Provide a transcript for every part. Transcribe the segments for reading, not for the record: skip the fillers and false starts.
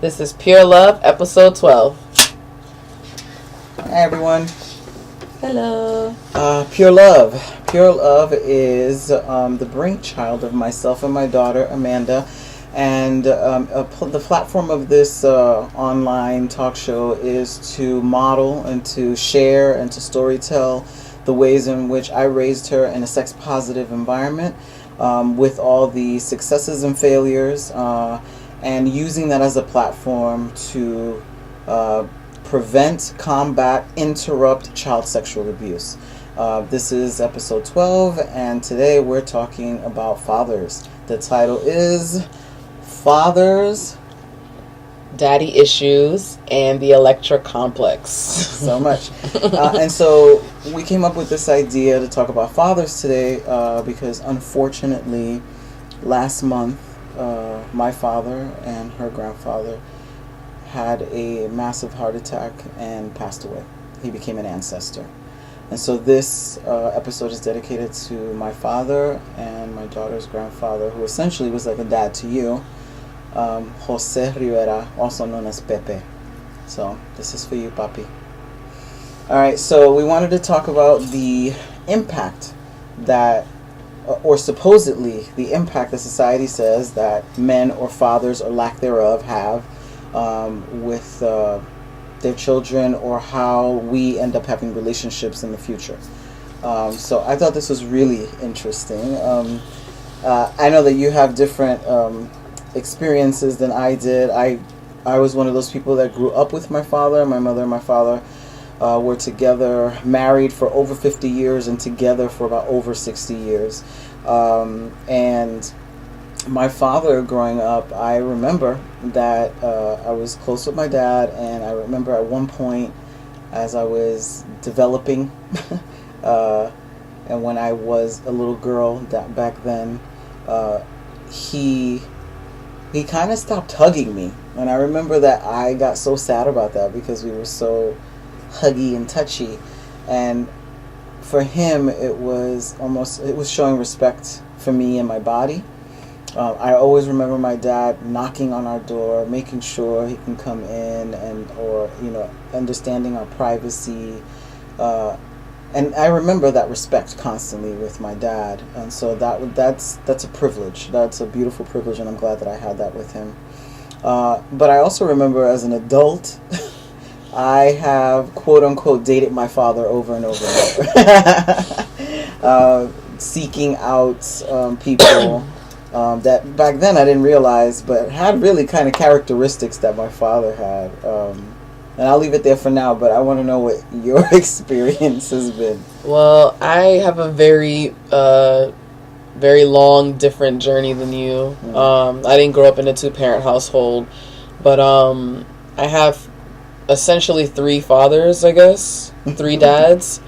This is Pure Love, episode 12. Hi, everyone. Hello. Pure Love. Pure Love is the brainchild of myself and my daughter, Amanda. And the platform of this online talk show is to model and to share and to storytell the ways in which I raised her in a sex-positive environment with all the successes and failures, and using that as a platform to prevent, combat, interrupt child sexual abuse. This is episode 12, and today we're talking about fathers. The title is Fathers, Daddy Issues, and the Electra Complex. So much. And so we came up with this idea to talk about fathers today because unfortunately last month my father and her grandfather had a massive heart attack and passed away. He became an ancestor. And so this episode is dedicated to my father and my daughter's grandfather, who essentially was like a dad to you, Jose Rivera, also known as Pepe. So this is for you, papi. Alright, so we wanted to talk about the impact that or supposedly the impact that society says that men or fathers or lack thereof have with their children, or how we end up having relationships in the future. So I thought this was really interesting. I know that you have different experiences than I did. I was one of those people that grew up with my father. My mother and my father were together, married for over 50 years and together for about over 60 years. And my father growing up, I remember that I was close with my dad, and I remember at one point as I was developing and when I was a little girl that back then, he kind of stopped hugging me. And I remember that I got so sad about that because we were so huggy and touchy. And for him, it was showing respect for me and my body. I always remember my dad knocking on our door, making sure he can come in, or understanding our privacy. And I remember that respect constantly with my dad. And so that's a privilege. That's a beautiful privilege, and I'm glad that I had that with him. But I also remember as an adult, I have, quote unquote, dated my father over and over and over. Seeking out people that back then I didn't realize, but had really kind of characteristics that my father had. And I'll leave it there for now, but I want to know what your experience has been. Well, I have a very long, different journey than you. I didn't grow up in a two-parent household, but I have essentially three fathers, I guess. Three dads.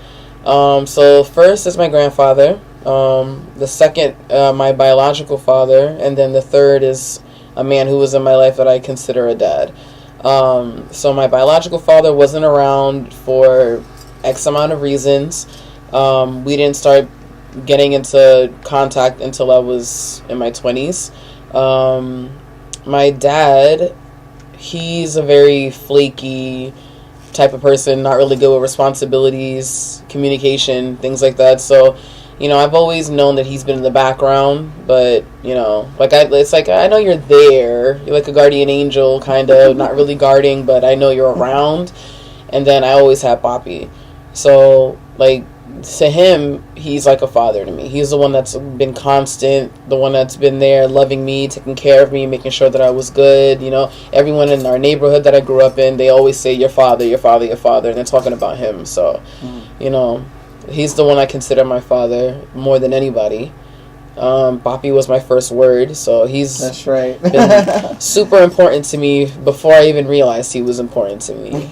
So first is my grandfather. The second, my biological father. And then the third is a man who was in my life that I consider a dad. So my biological father wasn't around for X amount of reasons. We didn't start getting into contact until I was in my 20s. My dad, he's a very flaky type of person, not really good with responsibilities, communication, things like that. So, I've always known that he's been in the background, but, it's like, I know you're there. You're like a guardian angel, kind of, not really guarding, but I know you're around. And then I always had Papi. So, to him, he's like a father to me. He's the one that's been constant, the one that's been there loving me, taking care of me, making sure that I was good. Everyone in our neighborhood that I grew up in, they always say, your father, your father, your father, and they're talking about him. So, he's the one I consider my father more than anybody. Papi was my first word, so That's right. been super important to me before I even realized he was important to me.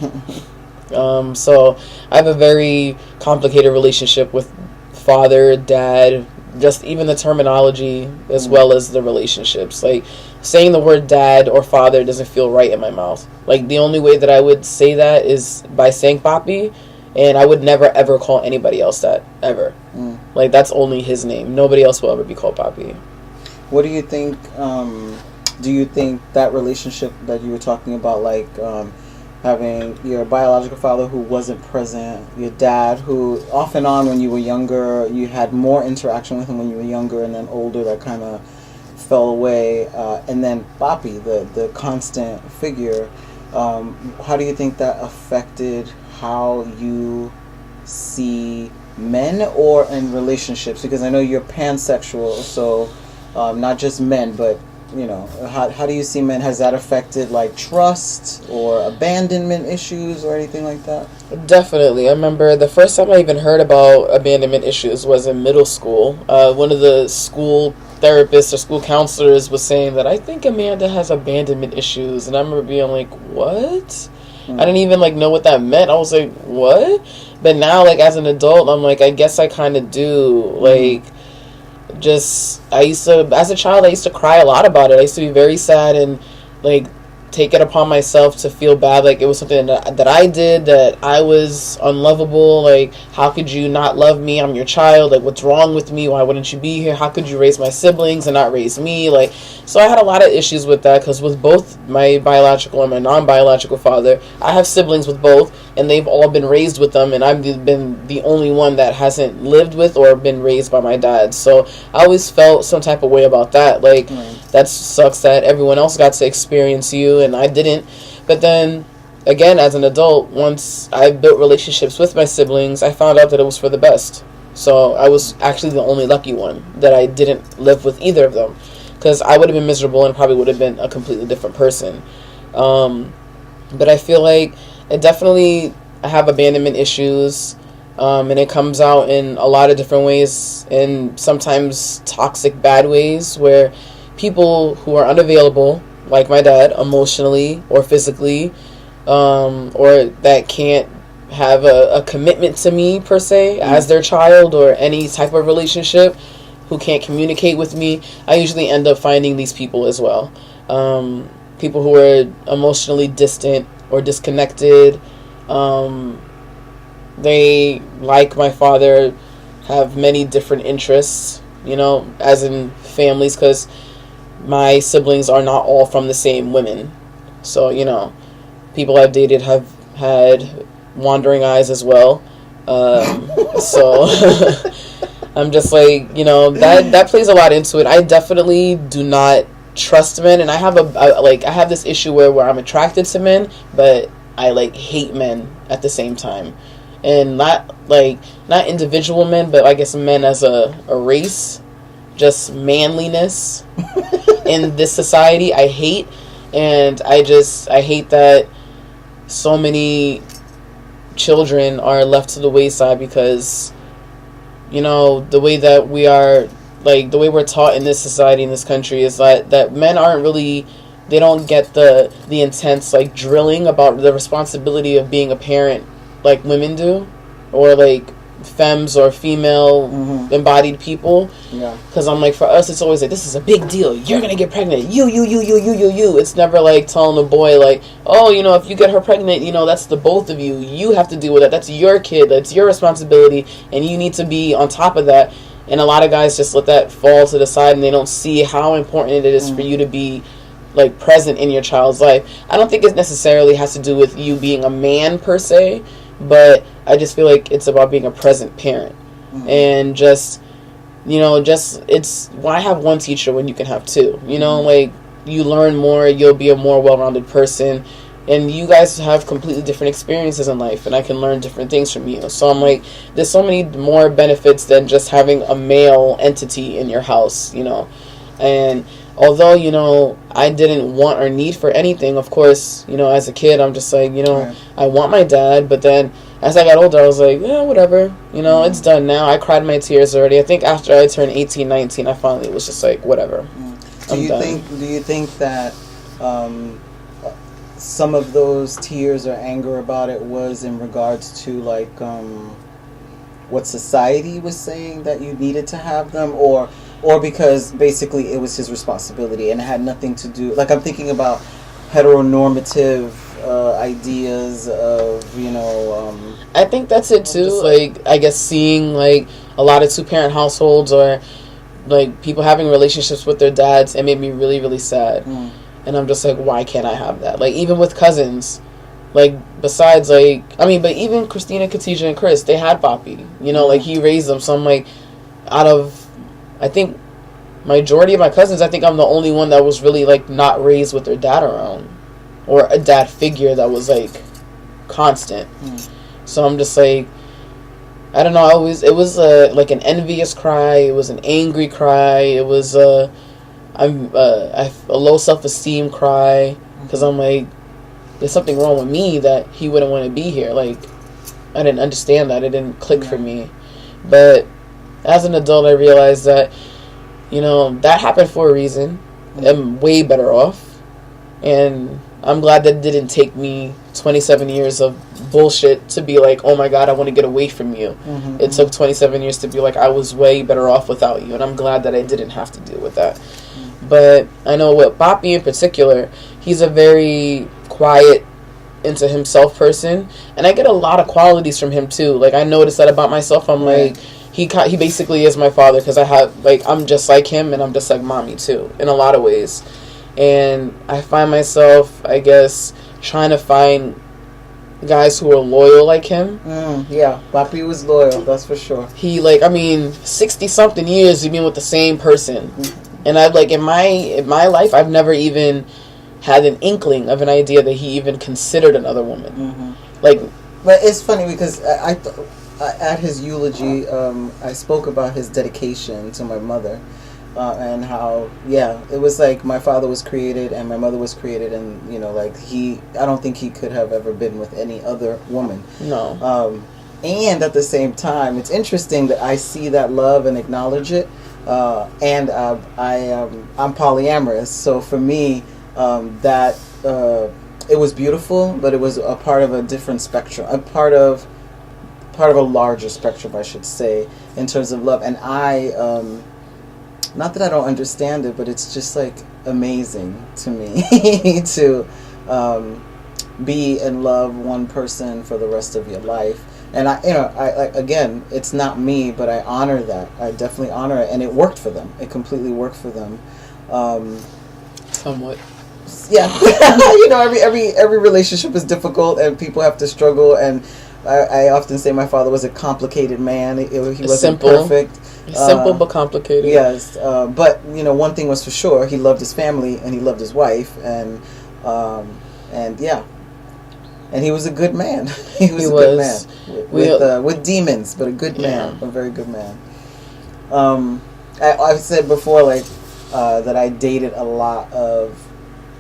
So I have a very complicated relationship with father, dad, just even the terminology as well as the relationships. Like, saying the word dad or father doesn't feel right in my mouth. Like, the only way that I would say that is by saying papi, and I would never ever call anybody else that, ever. Like, that's only his name. Nobody else will ever be called papi. What do you think, do you think that relationship that you were talking about, like, having your biological father who wasn't present, your dad who off and on when you were younger, you had more interaction with him when you were younger, and then older that kind of fell away, and then papi, the constant figure, how do you think that affected how you see men or in relationships? Because I know you're pansexual, so not just men, but you know, how do you see men? Has that affected like trust or abandonment issues or anything like that? Definitely. I remember the first time I even heard about abandonment issues was in middle school. One of the school therapists or school counselors was saying that I think Amanda has abandonment issues, and I remember being like, what? I didn't even like know what that meant. I was like, what? But now, like, as an adult, I'm like, I guess I kind of do. Like, just, as a child, I used to cry a lot about it. I used to be very sad and, like, take it upon myself to feel bad, like it was something that I did, that I was unlovable. Like, how could you not love me? I'm your child. Like, what's wrong with me? Why wouldn't you be here? How could you raise my siblings and not raise me? Like, so I had a lot of issues with that, because with both my biological and my non-biological father, I have siblings with both, and they've all been raised with them, and I've been the only one that hasn't lived with or been raised by my dad. So I always felt some type of way about that. Like, that sucks that everyone else got to experience you and I didn't. But then again, as an adult, once I built relationships with my siblings, I found out that it was for the best. So I was actually the only lucky one that I didn't live with either of them, because I would have been miserable and probably would have been a completely different person. But I feel like I have abandonment issues, and it comes out in a lot of different ways, and sometimes toxic bad ways, where people who are unavailable, like my dad, emotionally or physically, or that can't have a commitment to me per se as their child or any type of relationship, who can't communicate with me, I usually end up finding these people as well. People who are emotionally distant or disconnected. They, like my father, have many different interests, you know, as in families, because my siblings are not all from the same women. So, you know, people I've dated have had wandering eyes as well. So I'm just like, you know, that plays a lot into it. I definitely do not trust men, and I have this issue where I'm attracted to men, but I like hate men at the same time. And not individual men, but I guess men as a race. Just manliness in this society I hate. And I hate that so many children are left to the wayside, because, you know, the way that we are, like, the way we're taught in this society, in this country, is that men aren't really, they don't get the intense, like, drilling about the responsibility of being a parent like women do, or like femmes or female embodied people. Yeah. Because I'm like, for us, it's always like, this is a big deal. You're gonna get pregnant. You. It's never like telling a boy like, oh, you know, if you get her pregnant, you know, that's the both of you. You have to deal with that. That's your kid. That's your responsibility, and you need to be on top of that. And a lot of guys just let that fall to the side, and they don't see how important it is for you to be like present in your child's life. I don't think it necessarily has to do with you being a man per se, but I just feel like it's about being a present parent. And just, you know, it's why have one teacher when you can have two? You know, like, you learn more, you'll be a more well-rounded person, and you guys have completely different experiences in life, and I can learn different things from you. So I'm like, there's so many more benefits than just having a male entity in your house, you know. And although, you know, I didn't want or need for anything, of course, you know, as a kid, I'm just like, you know, I want my dad, but then as I got older, I was like, yeah, whatever. You know, it's done now. I cried my tears already. I think after I turned 18, 19, I finally was just like, whatever. Do you think that some of those tears or anger about it was in regards to like what society was saying that you needed to have them, or because basically it was his responsibility and it had nothing to do, like I'm thinking about heteronormative ideas of, you know, I think that's it too. Like, I guess seeing like a lot of 2-parent households or like people having relationships with their dads, it made me really, really sad. And I'm just like, why can't I have that? Like, even with cousins, like, besides, like, I mean, but even Christina, Khadijah, and Chris, they had Papi. You know, like, he raised them. So I'm like, out of, I think, majority of my cousins, I think I'm the only one that was really, like, not raised with their dad around. Or a dad figure that was, like, constant. So I'm just like, I don't know, it was, like, an envious cry. It was an angry cry. It was, a low self-esteem cry. Because I'm like, there's something wrong with me that he wouldn't want to be here. Like, I didn't understand that. It didn't click for me. But as an adult, I realized that, you know, that happened for a reason. I'm way better off. And I'm glad that it didn't take me 27 years of bullshit to be like, oh my God, I want to get away from you. It took 27 years to be like, I was way better off without you. And I'm glad that I didn't have to deal with that. But I know with Papi in particular, he's a very quiet, into himself person, and I get a lot of qualities from him too. Like, I noticed that about myself. I'm like, he basically is my father, because I have, like, I'm just like him, and I'm just like mommy too in a lot of ways. And I find myself, I guess, trying to find guys who are loyal like him. Yeah, Papi was loyal, that's for sure. He, like, I mean, 60 something years you've been with the same person. And I've, like, in my life, I've never even had an inkling of an idea that he even considered another woman. Like, but it's funny because I at his eulogy, I spoke about his dedication to my mother, and how, it was like my father was created and my mother was created, and, you know, like, I don't think he could have ever been with any other woman. No. And at the same time, it's interesting that I see that love and acknowledge it. And I'm polyamorous, so for me, it was beautiful, but it was a part of a different spectrum, a part of a larger spectrum, I should say, in terms of love. And I, not that I don't understand it, but it's just like amazing to me to be and love one person for the rest of your life. And I again, it's not me, but I honor that. I definitely honor it, and it worked for them. It completely worked for them. Somewhat. Yeah, you know, every relationship is difficult, and people have to struggle. And I often say my father was a complicated man. He wasn't perfect. Simple but complicated. Yes, but, you know, one thing was for sure: he loved his family and he loved his wife, and yeah. And he was a good man. He was a good man with demons, but a good man, a very good man. I've said before, like, that I dated a lot of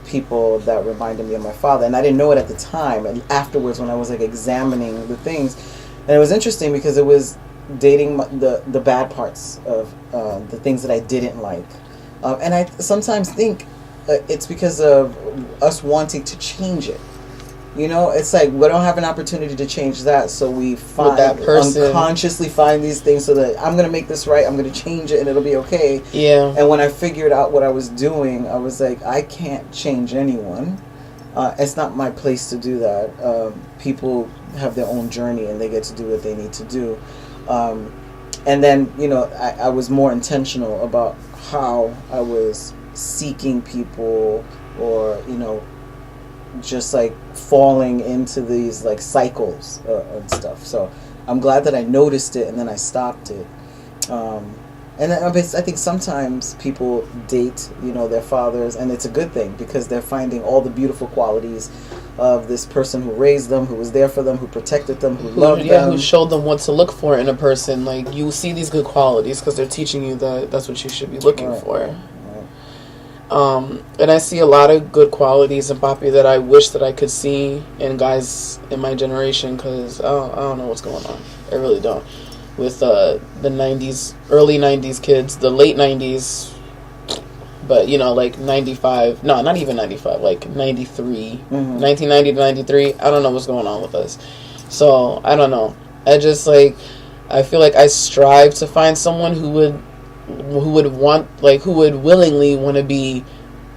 people that reminded me of my father, and I didn't know it at the time. And afterwards, when I was, like, examining the things, and it was interesting because it was dating the bad parts of the things that I didn't like, and I sometimes think it's because of us wanting to change it. You know, it's like we don't have an opportunity to change that, so we unconsciously find these things so that I'm going to make this right, I'm going to change it, and it'll be okay. Yeah. And when I figured out what I was doing, I was like, I can't change anyone. It's not my place to do that. People have their own journey, and they get to do what they need to do. And then, you know, I was more intentional about how I was seeking people, or, you know, just like falling into these like cycles and stuff. So I'm glad that I noticed it and then I stopped it. And I think sometimes people date, you know, their fathers, and it's a good thing because they're finding all the beautiful qualities of this person who raised them, who was there for them, who protected them, who loved them. Who showed them what to look for in a person. Like, you see these good qualities because they're teaching you that that's what you should be looking for. And I see a lot of good qualities in Papi that I wish that I could see in guys in my generation, because I don't know what's going on. I really don't. With the 90s, early 90s kids, the late 90s, but, like 95, no, not even 95, like 93, 1990 to 93, I don't know what's going on with us. So, I don't know. I just, I feel like I strive to find someone who would willingly want to be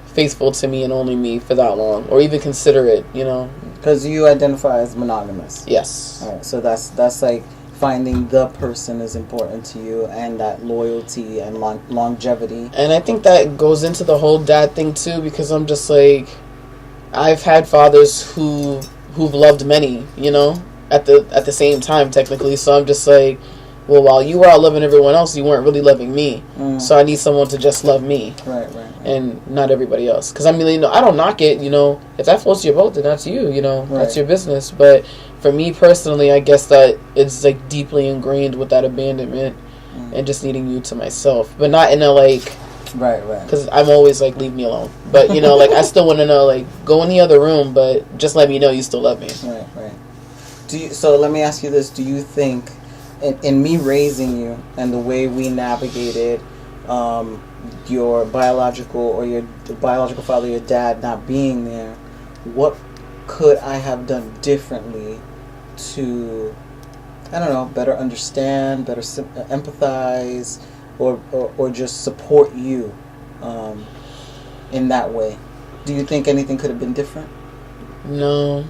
faithful to me and only me for that long, or even consider it, Because you identify as monogamous. Yes. All right, so that's like finding the person is important to you, and that loyalty and longevity. And I think that goes into the whole dad thing too, because I'm just like, I've had fathers who've loved many, at the same time technically. So I'm just like, well, while you were out loving everyone else, you weren't really loving me. So I need someone to just love me. Right. And not everybody else. Because, I mean, I don't knock it, If that floats your boat, then that's you, Right. That's your business. But for me personally, I guess that it's, deeply ingrained with that abandonment and just needing you to myself. But not in a, Right. Because I'm always, leave me alone. But, I still want to know, go in the other room, but just let me know you still love me. Right. So let me ask you this. Do you think, in me raising you and the way we navigated your biological father, your dad not being there, what could I have done differently to, I don't know, better understand, better empathize, or just support you in that way? Do you think anything could have been different? No.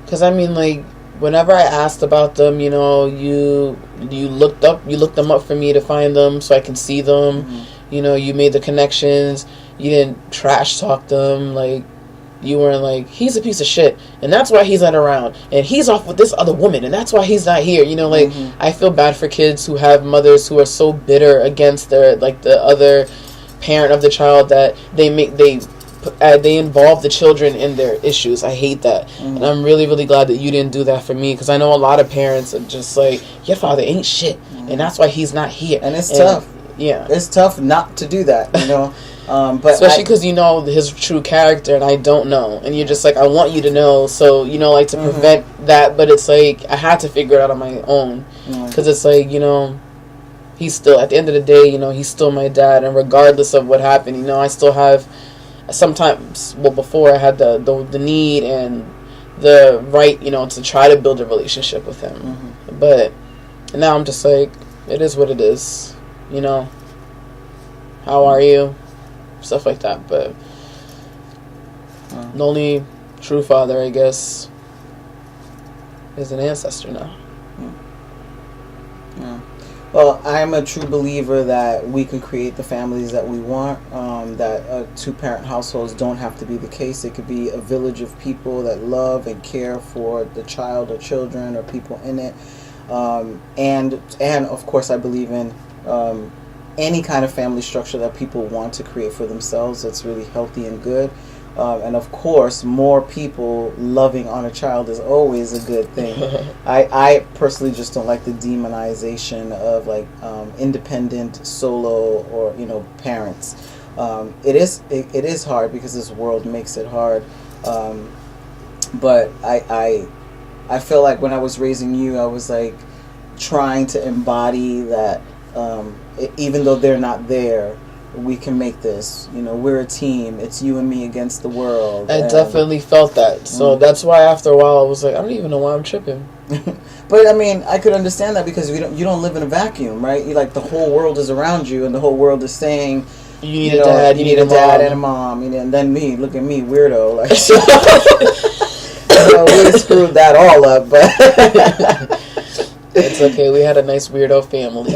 Because, I mean, whenever I asked about them, you looked them up for me to find them so I can see them. You made the connections. You didn't trash talk them. You weren't he's a piece of shit, and that's why he's not around, and he's off with this other woman, and that's why he's not here. I feel bad for kids who have mothers who are so bitter against their the other parent of the child that they involve the children in their issues. I hate that. And I'm really, really glad that you didn't do that for me, because I know a lot of parents are just your father ain't shit, and that's why he's not here. And it's tough. Yeah. It's tough not to do that, But especially because his true character, and I don't know. And you're just I want you to know, so, to prevent that. But it's I had to figure it out on my own. Because it's he's still, at the end of the day, he's still my dad. And regardless of what happened, I still have... Sometimes, before I had the need and the right, to try to build a relationship with him. But now I'm just it is what it is, How are you? Stuff like that. But the only true father, I guess, is an ancestor now. Yeah. Well, I'm a true believer that we can create the families that we want, that two-parent households don't have to be the case. It could be a village of people that love and care for the child or children or people in it. And of course, I believe in any kind of family structure that people want to create for themselves that's really healthy and good. And of course, more people loving on a child is always a good thing. I personally just don't like the demonization of independent solo or parents. It is hard because this world makes it hard. But I feel like when I was raising you, I was trying to embody that even though they're not there, we can make this. We're a team. It's you and me against the world. I definitely felt that. So that's why after a while I was I don't even know why I'm tripping. But I mean, I could understand that because you don't live in a vacuum, right? You the whole world is around you, and the whole world is saying you need a dad. You need a dad mom. and a mom. And then me, look at me, weirdo. We screwed that all up, but. It's okay. We had a nice weirdo family.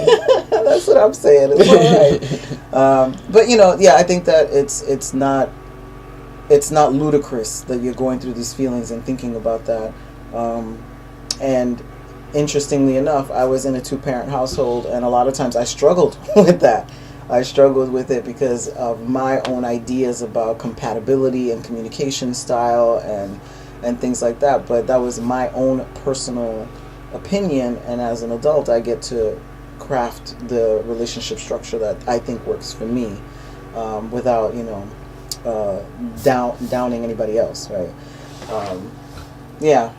That's what I'm saying. It's all right. But I think that it's not ludicrous that you're going through these feelings and thinking about that. And interestingly enough, I was in a two-parent household, and a lot of times I struggled with that. I struggled with it because of my own ideas about compatibility and communication style and things like that. But that was my own personal opinion, and as an adult I get to craft the relationship structure that I think works for me, without downing anybody else, right? Yeah.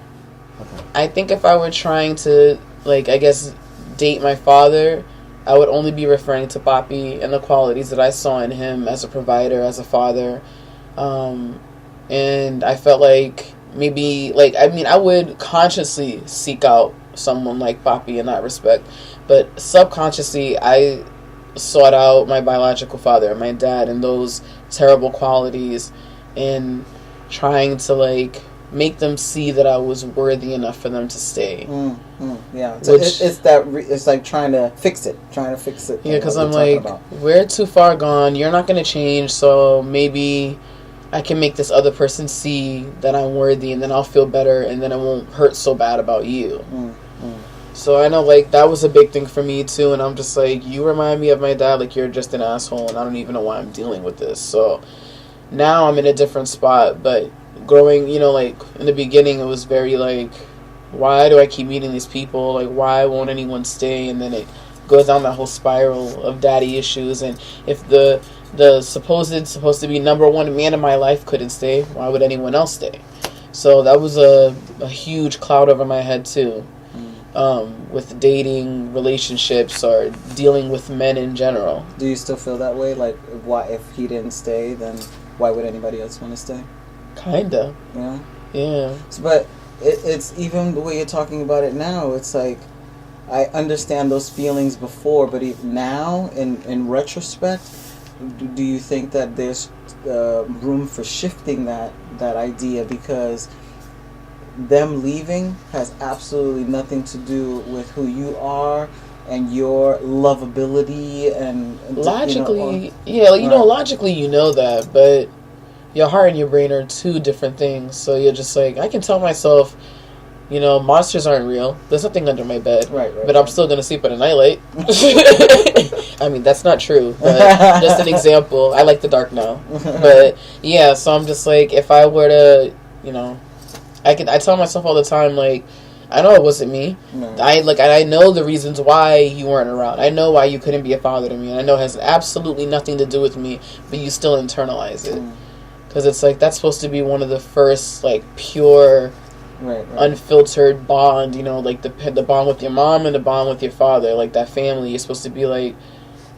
Okay. I think if I were trying to, like, I guess, date my father, I would only be referring to Papi and the qualities that I saw in him as a provider, as a father. And I felt like maybe, like, I mean, I would consciously seek out someone like Papi in that respect. But subconsciously, I sought out my biological father, my dad, and those terrible qualities, and trying to, like, make them see that I was worthy enough for them to stay. Yeah, so it's like trying to fix it. Yeah, because I'm like, we're too far gone. You're not going to change, so maybe I can make this other person see that I'm worthy, and then I'll feel better, and then it won't hurt so bad about you. So I know, like, that was a big thing for me too, and I'm just like, you remind me of my dad, like, you're just an asshole, and I don't even know why I'm dealing with this. So now I'm in a different spot, but growing, you know, like, in the beginning, it was very, like, why do I keep meeting these people? Like, why won't anyone stay? And then it goes down that whole spiral of daddy issues. And if the supposed to be number one man in my life couldn't stay, why would anyone else stay? So that was a huge cloud over my head, too. With dating, relationships, or dealing with men in general. Do you still feel that way? Like, why, if he didn't stay, then why would anybody else want to stay? Kinda. Yeah. So, but it's even the way you're talking about it now. It's like, I understand those feelings before, but now, in retrospect, do you think that there's room for shifting that idea? Because them leaving has absolutely nothing to do with who you are and your lovability and logically, logically you know that, but your heart and your brain are two different things. So you're just like, I can tell myself, monsters aren't real. There's nothing under my bed. Right. But I'm still going to sleep at a nightlight. I mean, that's not true. But just an example. I like the dark now. But, yeah, so I'm just like, if I were to, I tell myself all the time, like, I know it wasn't me. No. I know the reasons why you weren't around. I know why you couldn't be a father to me. And I know it has absolutely nothing to do with me, but you still internalize it. Because it's like, that's supposed to be one of the first, like, pure, unfiltered bond, like the bond with your mom and the bond with your father, like that family. You're supposed to be like,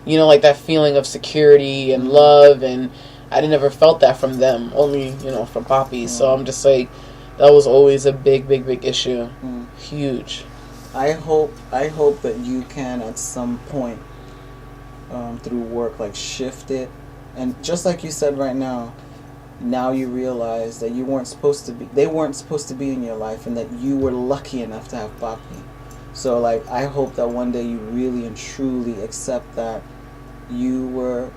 like that feeling of security and love, and I never felt that from them, only, from Papi. So I'm just like, that was always a big issue. Huge. I hope that you can at some point, through work, like, shift it, and just like you said right now you realize that they weren't supposed to be in your life, and that you were lucky enough to have Papi. So, like, I hope that one day you really and truly accept that you were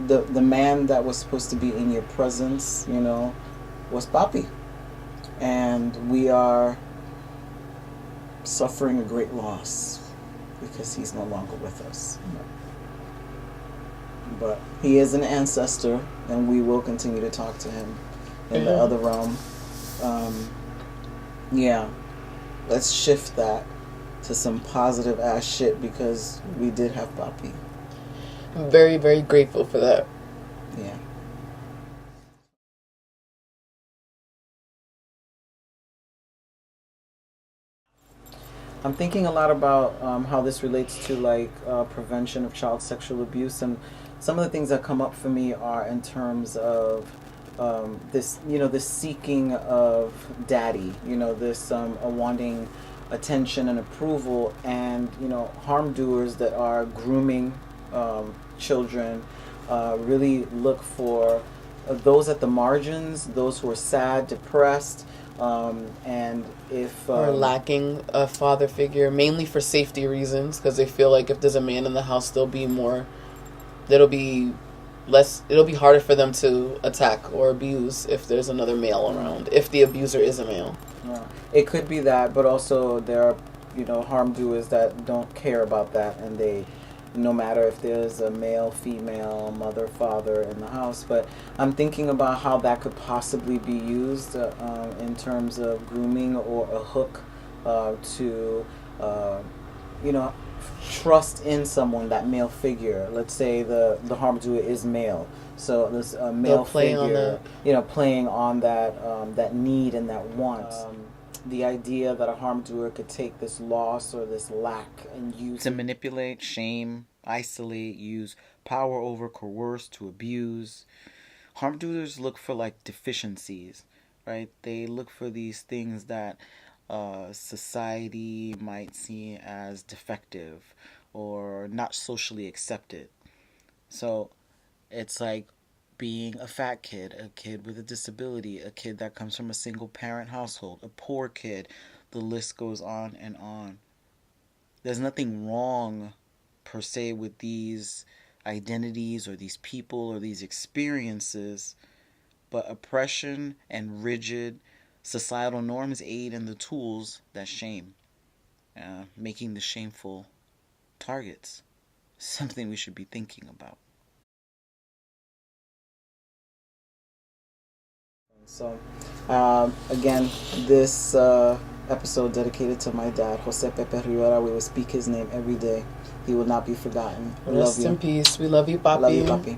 the man that was supposed to be in your presence, was Papi. And we are suffering a great loss because he's no longer with us. But he is an ancestor, and we will continue to talk to him in the other realm. Let's shift that to some positive ass shit, because we did have Papi. I'm very, very grateful for that. Yeah. I'm thinking a lot about how this relates to, like, prevention of child sexual abuse, and some of the things that come up for me are in terms of this seeking of daddy, this wanting attention and approval, and harm doers that are grooming children really look for those at the margins, those who are sad, depressed, and if or lacking a father figure, mainly for safety reasons, because they feel like if there's a man in the house, it'll be harder for them to attack or abuse if there's another male around, if the abuser is a male. Yeah. It could be that, but also there are harm doers that don't care about that, and they, no matter if there's a male, female, mother, father in the house. But I'm thinking about how that could possibly be used in terms of grooming, or a hook to trust in someone, that male figure. Let's say the harm doer is male, So this male play on figure, that. playing on that need and that want. The idea that a harm-doer could take this loss or this lack and use to manipulate, shame, isolate, use power over, coerce, to abuse. Harm-doers look for like deficiencies, right? They look for these things that society might see as defective or not socially accepted. So it's like being a fat kid, a kid with a disability, a kid that comes from a single parent household, a poor kid. The list goes on and on. There's nothing wrong per se with these identities or these people or these experiences, but oppression and rigid societal norms aid in the tools that shame, making the shameful targets. Something we should be thinking about. So, again, this episode dedicated to my dad, Jose Pepe Rivera. We will speak his name every day. He will not be forgotten. Rest in peace. We love you, Papi. Love you, Papi.